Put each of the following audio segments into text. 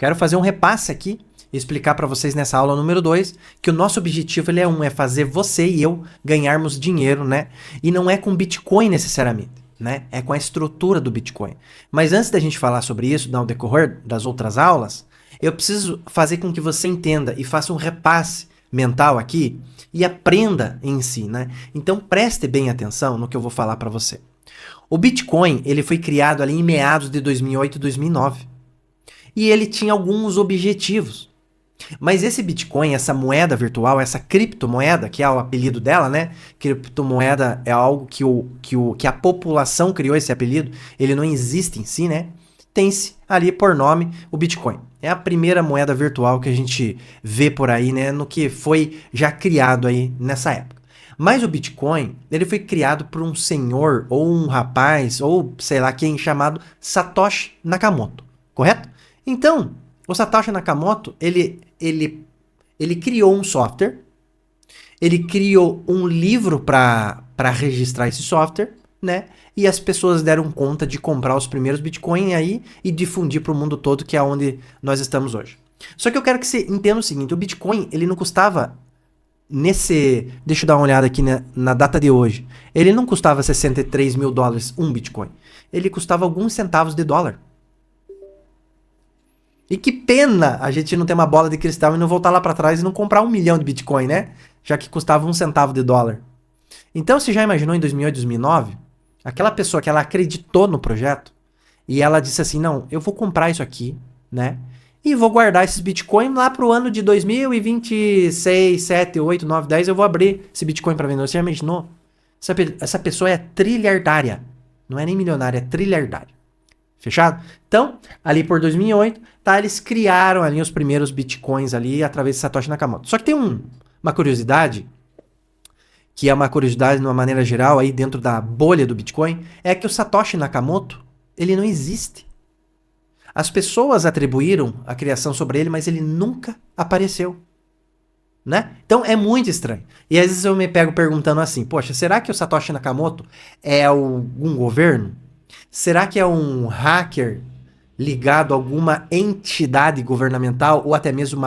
Quero fazer um repasse aqui e explicar para vocês nessa aula número 2 que o nosso objetivo ele é fazer você e eu ganharmos dinheiro, né? E não é com Bitcoin necessariamente, né? É com a estrutura do Bitcoin. Mas antes da gente falar sobre isso, no decorrer das outras aulas, eu preciso fazer com que você entenda e faça um repasse mental aqui e aprenda em si, né? Então preste bem atenção no que eu vou falar para você. O Bitcoin, ele foi criado ali em meados de 2008 e 2009. E ele tinha alguns objetivos. Mas esse Bitcoin, essa moeda virtual, essa criptomoeda, que é o apelido dela, né? Criptomoeda é algo que a população criou esse apelido, ele não existe em si, né? Tem-se ali por nome o Bitcoin. É a primeira moeda virtual que a gente vê por aí, né? No que foi já criado aí nessa época. Mas o Bitcoin, ele foi criado por um senhor, ou um rapaz, ou sei lá quem, chamado Satoshi Nakamoto, correto? Então, o Satoshi Nakamoto, ele criou um software, ele criou um livro para registrar esse software, né? E as pessoas deram conta de comprar os primeiros Bitcoin aí e difundir para o mundo todo, que é onde nós estamos hoje. Só que eu quero que você entenda o seguinte, o Bitcoin, ele não custava deixa eu dar uma olhada aqui na data de hoje, ele não custava 63 mil dólares um Bitcoin, ele custava alguns centavos de dólar. E que pena a gente não ter uma bola de cristal e não voltar lá para trás e não comprar 1 milhão de Bitcoin, né? Já que custava 1 centavo de dólar. Então, você já imaginou em 2008, 2009? Aquela pessoa que ela acreditou no projeto e ela disse assim, não, eu vou comprar isso aqui, né? E vou guardar esses Bitcoin lá pro ano de 2026, 7, 8, 9, 10, eu vou abrir esse Bitcoin para vender. Você já imaginou? Essa pessoa é trilhardária. Não é nem milionária, é trilhardária. Fechado? Então, ali por 2008, tá, eles criaram ali os primeiros Bitcoins ali através de Satoshi Nakamoto. Só que tem uma curiosidade, que é uma curiosidade de uma maneira geral aí dentro da bolha do Bitcoin, é que o Satoshi Nakamoto, ele não existe. As pessoas atribuíram a criação sobre ele, mas ele nunca apareceu. Né? Então é muito estranho. E às vezes eu me pego perguntando assim, poxa, será que o Satoshi Nakamoto é algum governo? Será que é um hacker ligado a alguma entidade governamental ou até mesmo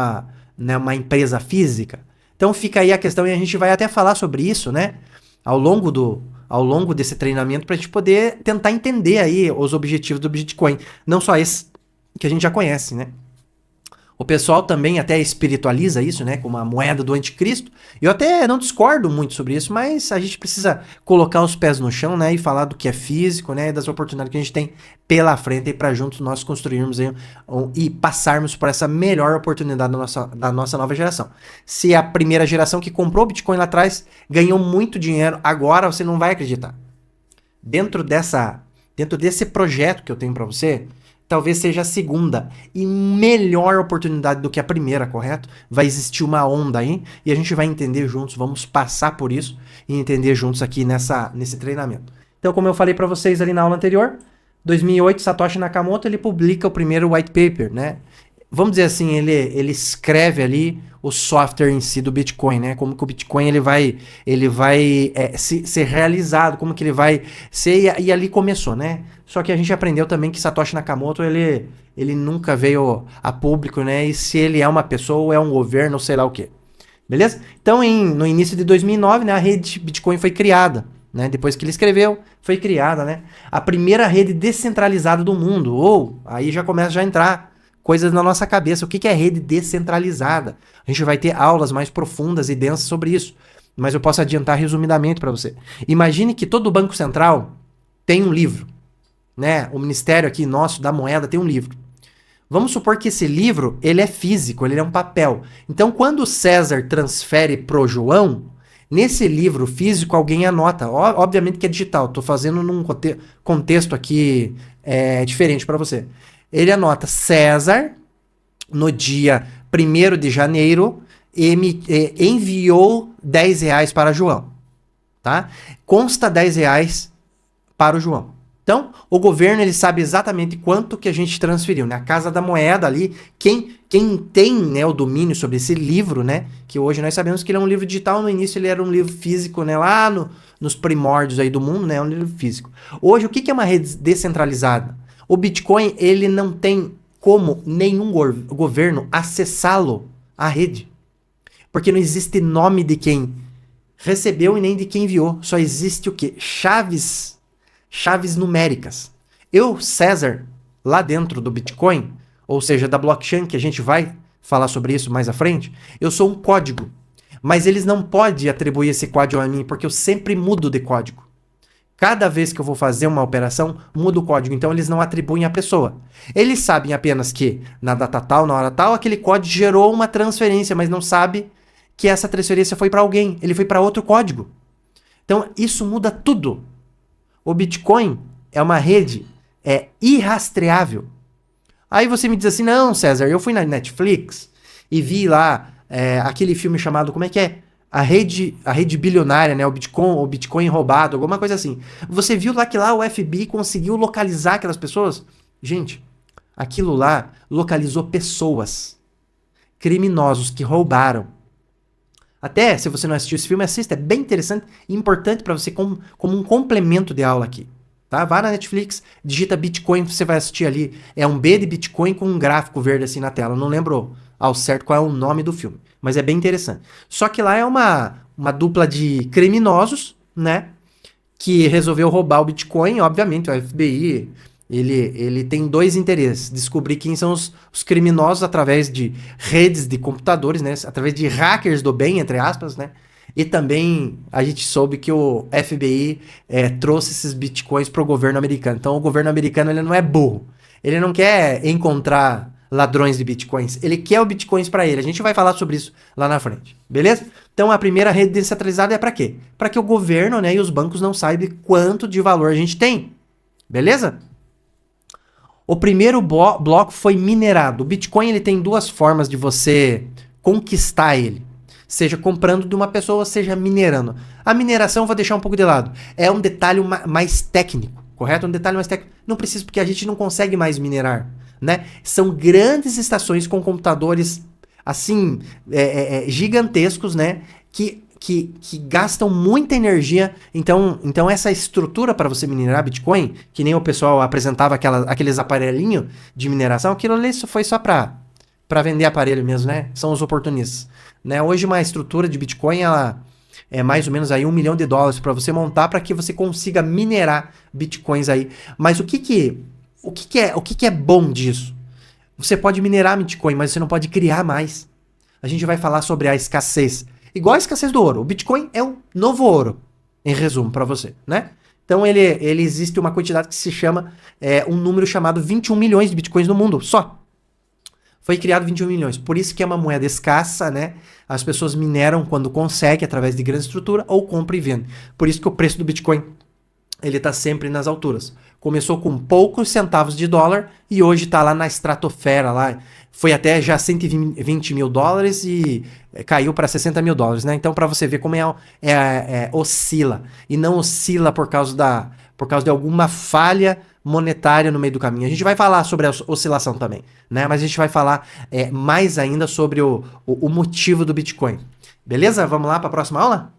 uma empresa física? Então fica aí a questão e a gente vai até falar sobre isso, né? Ao longo desse treinamento para a gente poder tentar entender aí os objetivos do Bitcoin. Não só esse que a gente já conhece, né? O pessoal também até espiritualiza isso, né, como a moeda do anticristo. Eu até não discordo muito sobre isso, mas a gente precisa colocar os pés no chão, né, e falar do que é físico, né, e das oportunidades que a gente tem pela frente para juntos nós construirmos e passarmos por essa melhor oportunidade da nossa nova geração. Se a primeira geração que comprou Bitcoin lá atrás ganhou muito dinheiro, agora você não vai acreditar. Dentro desse projeto que eu tenho para você, talvez seja a segunda e melhor oportunidade do que a primeira, correto? Vai existir uma onda aí e a gente vai entender juntos, vamos passar por isso e entender juntos aqui nesse treinamento. Então, como eu falei para vocês ali na aula anterior, 2008, Satoshi Nakamoto, ele publica o primeiro white paper, né? Vamos dizer assim, ele escreve ali o software em si do Bitcoin, né? Como que o Bitcoin ele vai ser realizado, como que ele vai ser, e ali começou, né? Só que a gente aprendeu também que Satoshi Nakamoto, ele nunca veio a público, né? E se ele é uma pessoa, ou é um governo, ou sei lá o quê. Beleza? Então, no início de 2009, né, a rede Bitcoin foi criada, né? Depois que ele escreveu, foi criada, né? A primeira rede descentralizada do mundo. Ou, aí já começa a entrar coisas na nossa cabeça. O que é rede descentralizada? A gente vai ter aulas mais profundas e densas sobre isso. Mas eu posso adiantar resumidamente para você. Imagine que todo banco central tem um livro, né? O ministério aqui nosso da moeda tem um livro. Vamos supor que esse livro, ele é físico, ele é um papel. Então, quando o César transfere pro João, nesse livro físico alguém anota. Obviamente que é digital. Estou fazendo num contexto aqui diferente para você. Ele anota César, no dia 1º de janeiro, enviou R$10 para João. Tá? Consta R$10 para o João. Então, o governo ele sabe exatamente quanto que a gente transferiu, né? A Casa da Moeda ali, quem tem, né, o domínio sobre esse livro, né? Que hoje nós sabemos que ele é um livro digital, no início ele era um livro físico, né? Lá nos primórdios aí do mundo, né? Um livro físico. Hoje, o que é uma rede descentralizada? O Bitcoin, ele não tem como nenhum governo acessá-lo, a rede. Porque não existe nome de quem recebeu e nem de quem enviou. Só existe o quê? Chaves numéricas. Eu, César, lá dentro do Bitcoin, ou seja, da blockchain, que a gente vai falar sobre isso mais à frente, eu sou um código. Mas eles não podem atribuir esse código a mim, porque eu sempre mudo de código. Cada vez que eu vou fazer uma operação, muda o código. Então, eles não atribuem à pessoa. Eles sabem apenas que, na data tal, na hora tal, aquele código gerou uma transferência, mas não sabe que essa transferência foi para alguém. Ele foi para outro código. Então, isso muda tudo. O Bitcoin é uma rede irrastreável. Aí você me diz assim, não, César, eu fui na Netflix e vi lá aquele filme chamado, como é que é? A rede bilionária, né? O Bitcoin roubado, alguma coisa assim. Você viu lá que lá o FBI conseguiu localizar aquelas pessoas? Gente, aquilo lá localizou pessoas, criminosos que roubaram. Até, se você não assistiu esse filme, assista. É bem interessante e importante para você como um complemento de aula aqui. Tá? Vá na Netflix, digita Bitcoin, você vai assistir ali. É um B de Bitcoin com um gráfico verde assim na tela. Não lembro ao certo qual é o nome do filme, mas é bem interessante. Só que lá é uma dupla de criminosos, né? Que resolveu roubar o Bitcoin. Obviamente, o FBI... Ele tem dois interesses: descobrir quem são os criminosos através de redes de computadores, né? Através de hackers do bem, entre aspas, né? E também a gente soube que o FBI trouxe esses bitcoins para o governo americano. Então o governo americano ele não é burro. Ele não quer encontrar ladrões de bitcoins. Ele quer o bitcoins para ele. A gente vai falar sobre isso lá na frente. Beleza? Então a primeira rede descentralizada é para quê? Para que o governo, né, e os bancos não saibam quanto de valor a gente tem. Beleza? O primeiro bloco foi minerado. O Bitcoin ele tem duas formas de você conquistar ele. Seja comprando de uma pessoa, seja minerando. A mineração eu vou deixar um pouco de lado. É um detalhe mais técnico, correto? Um detalhe mais técnico. Não precisa, porque a gente não consegue mais minerar, né? São grandes estações com computadores, assim, gigantescos, né? Que gastam muita energia. Então essa estrutura para você minerar Bitcoin, que nem o pessoal apresentava aqueles aparelhinhos de mineração, aquilo ali foi só para vender aparelho mesmo, né? São os oportunistas. Né? Hoje uma estrutura de Bitcoin, ela é mais ou menos aí $1 milhão para você montar, para que você consiga minerar Bitcoins aí. Mas o que é bom disso? Você pode minerar Bitcoin, mas você não pode criar mais. A gente vai falar sobre a escassez. Igual a escassez do ouro. O Bitcoin é o novo ouro, em resumo, para você, né? Então ele existe uma quantidade que se chama, um número chamado 21 milhões de Bitcoins no mundo, só. Foi criado 21 milhões. Por isso que é uma moeda escassa, né? As pessoas mineram quando conseguem, através de grande estrutura, ou compram e vendem. Por isso que o preço do Bitcoin, ele tá sempre nas alturas. Começou com poucos centavos de dólar e hoje tá lá na estratosfera, lá. Foi até já $120 mil e caiu para $60 mil, né? Então, para você ver como oscila. E não oscila por causa de alguma falha monetária no meio do caminho. A gente vai falar sobre a oscilação também, né? Mas a gente vai falar mais ainda sobre o motivo do Bitcoin. Beleza? Vamos lá para a próxima aula?